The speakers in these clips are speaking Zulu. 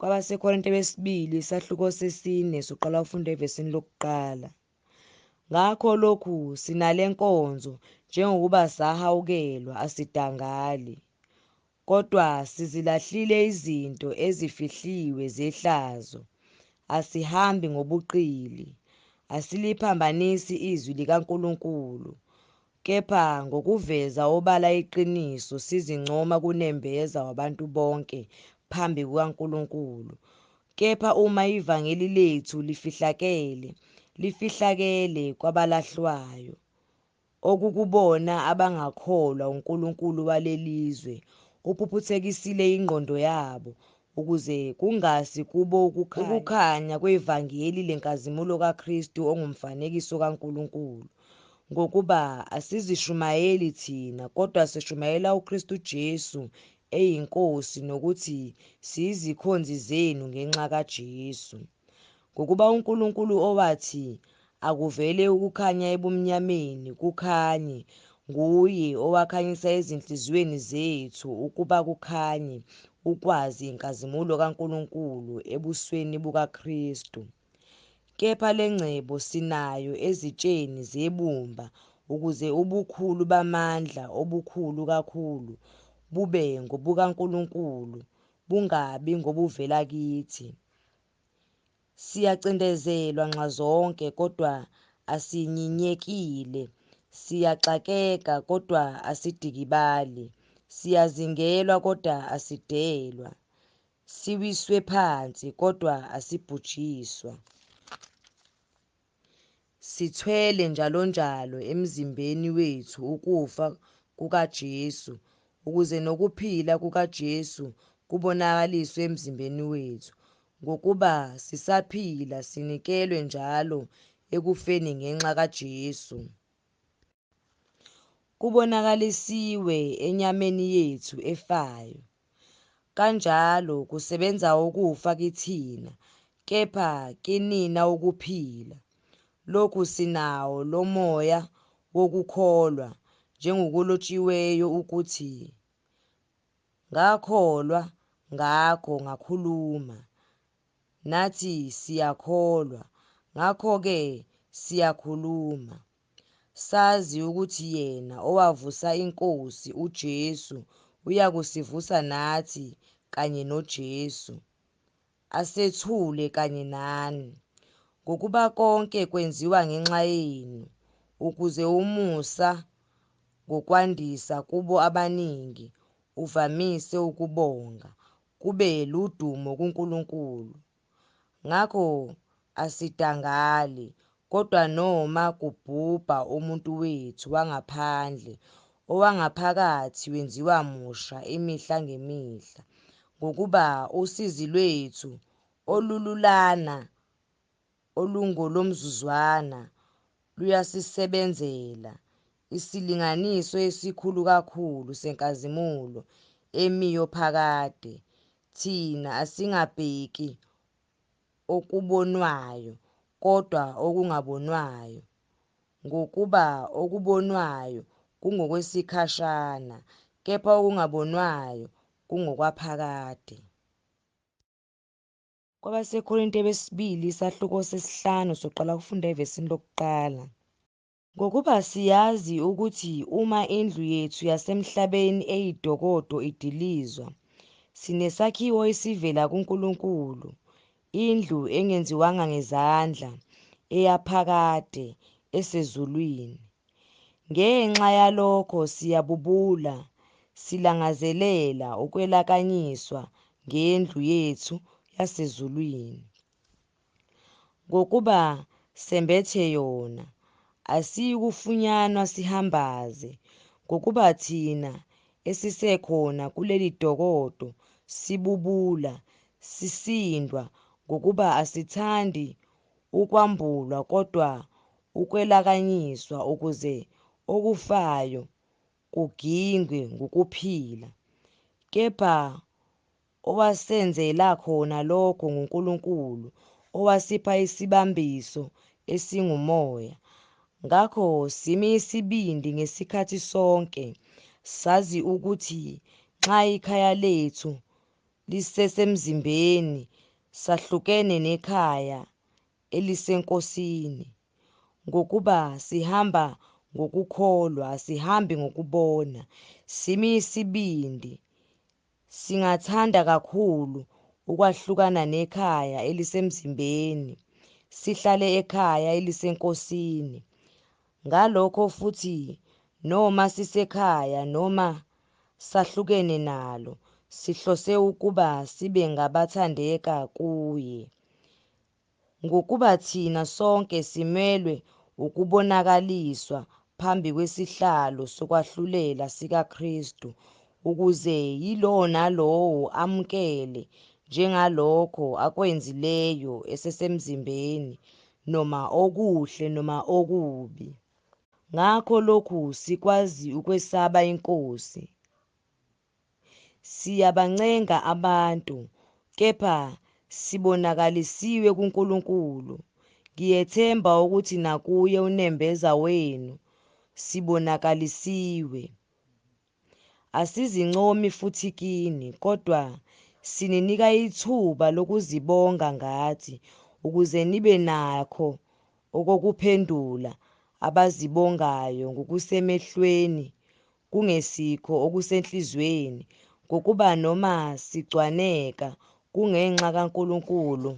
Kwabasekorinte besibili isahluko sesine soqala ufunda evesini lokuqala. Ngakho lokhu sinale nkonzo njengokuba sahawukelwa asidangali, kodwa sizilahlile izinto ezifihliwe zehlazo. Asihambi ngobuqili, asiliphambanisi izwi likaNkulunkulu, kepha ngokuveza obala iqiniso sizincoma kunembeza wabantu bonke phambi kukaNkulunkulu. Kepha uma ivangeli lethu lifihlakele kwabalahlwayo, okukubona abangakholwa uNkulunkulu walelizwe uphuphuthekisile ingqondo yabo, ukuze kungasi kubo ukukhanya kwevangeli lenkazimulo kaKristu ongumfanekiso kaNkulunkulu. Ngokuba asizishumayeli thina, kodwa sishumayela uKristu Jesu eyinkosi, nokuthi siyizikhonzi zenu ngenxa kaJesu. Ngokuba uNkulunkulu owathi akuvele ukukhanya ebumnyameni kukhanye, nguye owakhanyisa ezinhliziyweni zethu ukuba kukhanye ukwazi inkazimulo kaNkulunkulu ebusweni bukaKristu. Kepha lengcebo sinayo ezitsheni zebumba, ukuze ubukhulu bamandla obukhulu kakhulu bube ngobukaNkulunkulu, bungabi ngobuvela kithi. Siyacindezelwa nxazonke kodwa asinyinyekile, siyaxakeka kodwa asidikibali, siyazingelwa kodwa asidelwa, siwiswe phansi kodwa asibhujiswa. Sithwele njalonjalo emzimbeni wethu ukufa kukaJesu, ukuze nokuphila kukaJesu kubonakaliswe emzimbeni wethu. Ngokuba sisaphila sinikelwe njalo ekufeni ngenxa kaJesu, kubonakalisiwe enyameni yethu efayo. Kanjalo kusebenza ukufa kithina, kepha kinina ukuphila. Lokhu sinawo lomoya wokukholwa, njengokulotshiweyo ukuthi, ngakholwa ngakho ngakhuluma. Nathi siyakholwa, ngakho-ke siyakhuluma. Sazi ukuthi yena owavusa iNkosi uJesu uyakusivusa nathi kanye noJesu, asethule kanye nani. Ngokuba konke kwenziwa ngenxa yenu, ukuze umusa ngokwandisa kubo abaningi uvamise ukubonga, kube ludumo kuNkulunkulu. Ngakho asidangali, kodwa noma kubhubha umuntu wethu wangaphandle, owangaphakathi wenziwa musha imihla ngemihla. Ngokuba usizi lwethu olululana olungolomzuzwana luyasisebenzela, isilinganiso esikhulu kakhulu senkazimulo emiyo phakade. Thina asingabheki okubonwayo, kodwa okungabonwayo, ngokuba okubonwayo kungokwesikhashana, kepha okungabonwayo kungokwaphakade. Kwabasekorinte besibili isahluko sesihlanu soqala ukufunda evesini lokuqala. Ngokuba siyazi ukuthi uma indlu yethu yasemhlabeni eyidokodo idilizwa, sinesakhiwo esivela kuNkulunkulu, indlu engenziwanga ngezandla, eyaphakade esezulwini. Ngenxa yalokho siyabubula, silangazelela ukwelakanyiswa ngendlu yethu yasezulwini. Ngokuba sembethe yona, asiyikufunyanwa sihambaze, ngokuba thina esisekhona kuleli dokodo sibubula, sisindwa, ngokuba asithandi ukwambulwa kodwa ukwelakanyiswa, ukuze okufayo kugingwe ngukuphila. Kepha owasenzela khona lokho nguNkulunkulu, owasipha isibambiso esingumoya. Ngakho simi isibindi ngesikhathi sonke, sazi ukuthi nxa ikhaya lethu lisesemzimbeni sahlukene nekhaya elisenkosini. Ngokuba sihamba ngokukholwa, sihambi ngokubona. Simi isibindi, singathanda kakhulu ukwahlukana nekhaya elisemzimbeni, sihlale ekhaya elisenkosini. Ngalokho futhi, noma sisekhaya noma sahlukene nalo, sihlose ukuba sibe ngabathandeka kuye. Ngokuba thina sonke simelwe ukubonakaliswa phambi kwesihlalo sokwahlulela sikaKristu, ukuze yilowo nalowo amukele njengalokho akwenzileyo esesemzimbeni, noma okuhle noma okubi. Ngakho lokhu sikwazi ukwesaba iNkosi. Siyabancenga abantu, kepha sibonakalisiwe kuNkulunkulu. Ngiyethemba ukuthi nakuye unembeza wenu sibonakalisiwe. Asizincomi futhi kini, kodwa sininika ithuba lokuzibonga ngathi, ukuze nibe nakho okokuphendula abazibongayo ngokusemehlweni, kungesikho okusenhlizweni, ngokuba noma sigcwaneka kungenxa kaNkulunkulu,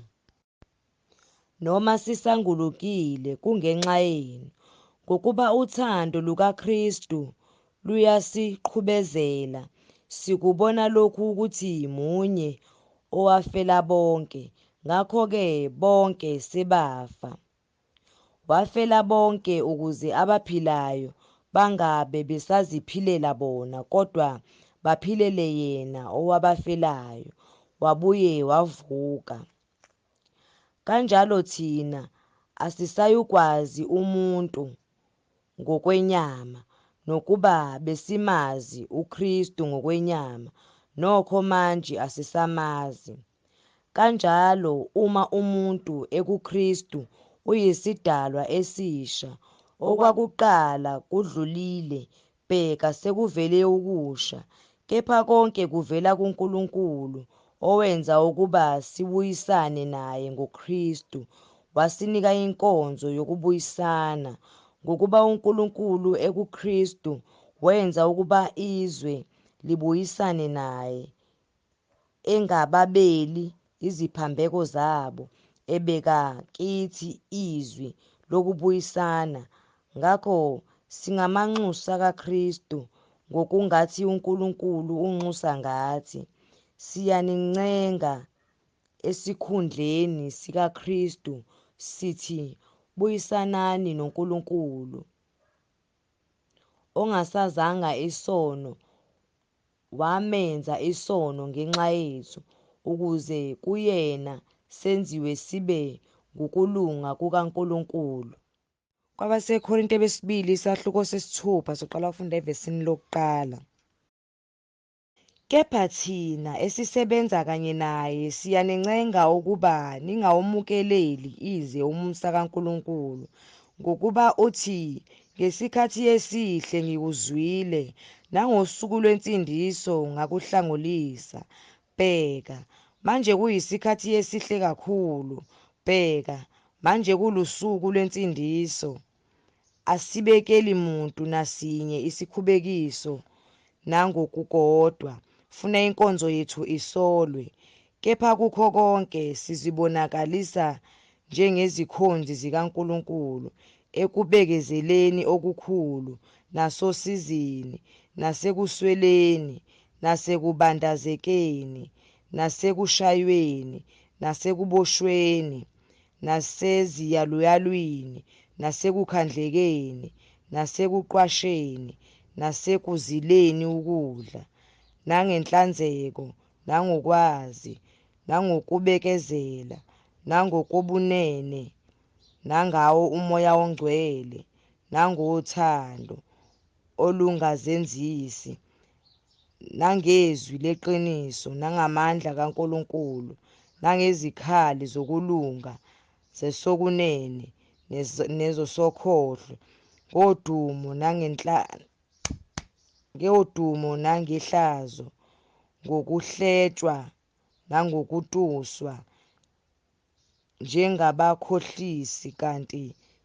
noma sisangulukile kungenxa yenu, ngokuba uthando lukaKristu luyasiqhubezela. Sikubona lokhu ukuthi munye owafela bonke, ngakho-ke bonke sebafa. Wafela bonke ukuze abaphilayo bangabe besaziphilela bona, kodwa baphilele yena owabafelayo, wabuye wavuka. Kanjalo thina asisayukwazi umuntu ngokwenyama, nokuba besimazi uKristu ngokwenyama, nokho manje asisamazi. Kanjalo uma umuntu ekuKristu uyisidalwa esisha, okwakuqala kudlulile, bheka sekuvele okusha. Kepha konke kuvela kuNkulunkulu, owenza ukuba sibuyisane naye ngoKristu, wasinika inkonzo yokubuyisana, ngokuba uNkulunkulu ekuKristu wenza ukuba izwe libuyisane naye, engababeli iziphambeko zabo, ebeka kithi izwi lokubuyisana. Ngakho singamanxusa kaKristu, ngokungathi uNkulunkulu unxusa ngathi. Siyanincenga esikhundleni sikaKristu sithi, buyisanani noNkulunkulu. Ongasazanga isono wamenza isono ngenxa yethu, ukuze kuyena senziwe sibe ngukulunga kukaNkulunkulu. Kwabasekorinte besibili isahluko sesithupha, soqala ufunda evesini lokuqala. Kepha thina esisebenza kanye naye siyanincenga ukuba ningawumukeleli ize umusa kaNkulunkulu, ngokuba uthi, ngesikhathi esihle ngikuzwile, nangosuku lwensindiso ngakuhlangulisa. Bheka, manje kuyisikhathi esihle kakhulu. Bheka, manje kulusuku lwensindiso. Asibekeli muntu nasinye isikhubekiso nangokukodwa, funa inkonzo yethu isolwe. Kepha kukho konke sizibonakalisa njengezikhonzi zikaNkulunkulu, ekubekezeleni okukhulu, nasosizini, nasekusweleni, nasekubandazekeni, nasekushayweni, nasekuboshweni, naseziyaluyalwini, nasekukhandlekeni, nasekuqwasheni, nasekuzileni ukudla, nangenhlanzeko, nangokwazi, nangokubekezela, nangokobunene, nangawo uMoya oNgcwele, nangothando olungazenzisi, nangezwi leqiniso, nangamandla kaNkulunkulu, nangezikhali zokulunga zesokunene nezosokhohlo, ngodumo nangehlazo, ngokuhletshwa nangokutuswa njengabakhohlisi kanti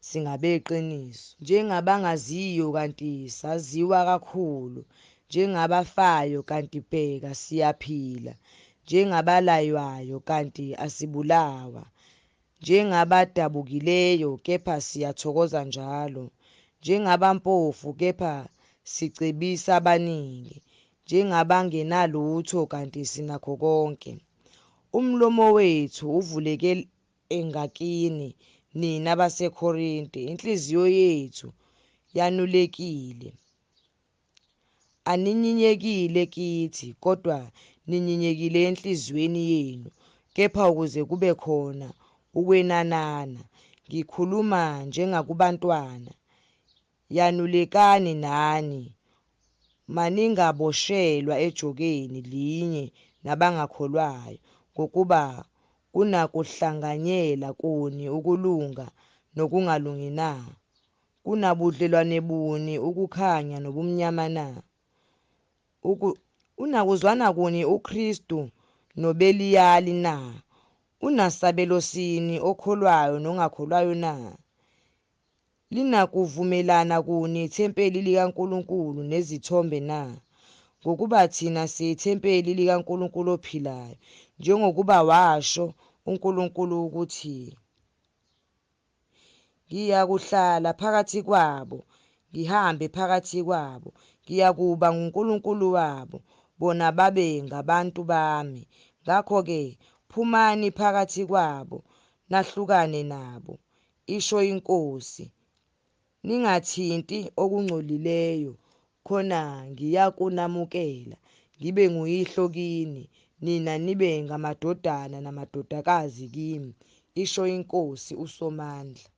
singabeqiniso, njengabangaziyo kanti saziwa kakhulu, njengabafayo kanti bheka siyaphila, njengabalaywayo kanti asibulawa, njengabadabukileyo kepha siyathokoza njalo, njengabampofu kepha sicebisa abaningi, njengabangenalutho kanti sinakho konke. Umlomo wethu uvuleke engakini nina baseKorinte, inhliziyo yethu yanulekile. Aninyinyekile kithi, kodwa ninyinyekile enhliziyweni yenu, kepha ukuze kube khona ukwenanana. Ngikhuluma njengakubantwana. Yanulekani nani, maningaboshelwa ejokeni linye nabangakholwayo, ngokuba kunakuhlanganyela kuni ukulunga nokungalungi na? Kunabudlelwane buni ukukhanya nobumnyama na? Unakuzwana kuni uKristu noBeliyali na? Unasabelo sini okholwayo nongakholwayo na? Linakuvumelana kuni ithempeli likaNkulunkulu nezithombe na? Ngokuba thina siyithempeli likaNkulunkulu ophilayo, njengokuba washo uNkulunkulu ukuthi, ngiyakuhlala phakathi kwabo, ngihambe phakathi kwabo, ngiyakuba nguNkulunkulu wabo, bona babe ngabantu bami. Ngakho-ke phumani phakathi kwabo, nahlukane nabo, isho iNkosi. Ningathinti okungcolileyo, khona ngiyakunamukela, ngibe nguyihlo kini, nina nibe ngamadodana namadodakazi kimi, isho iNkosi uSomandla.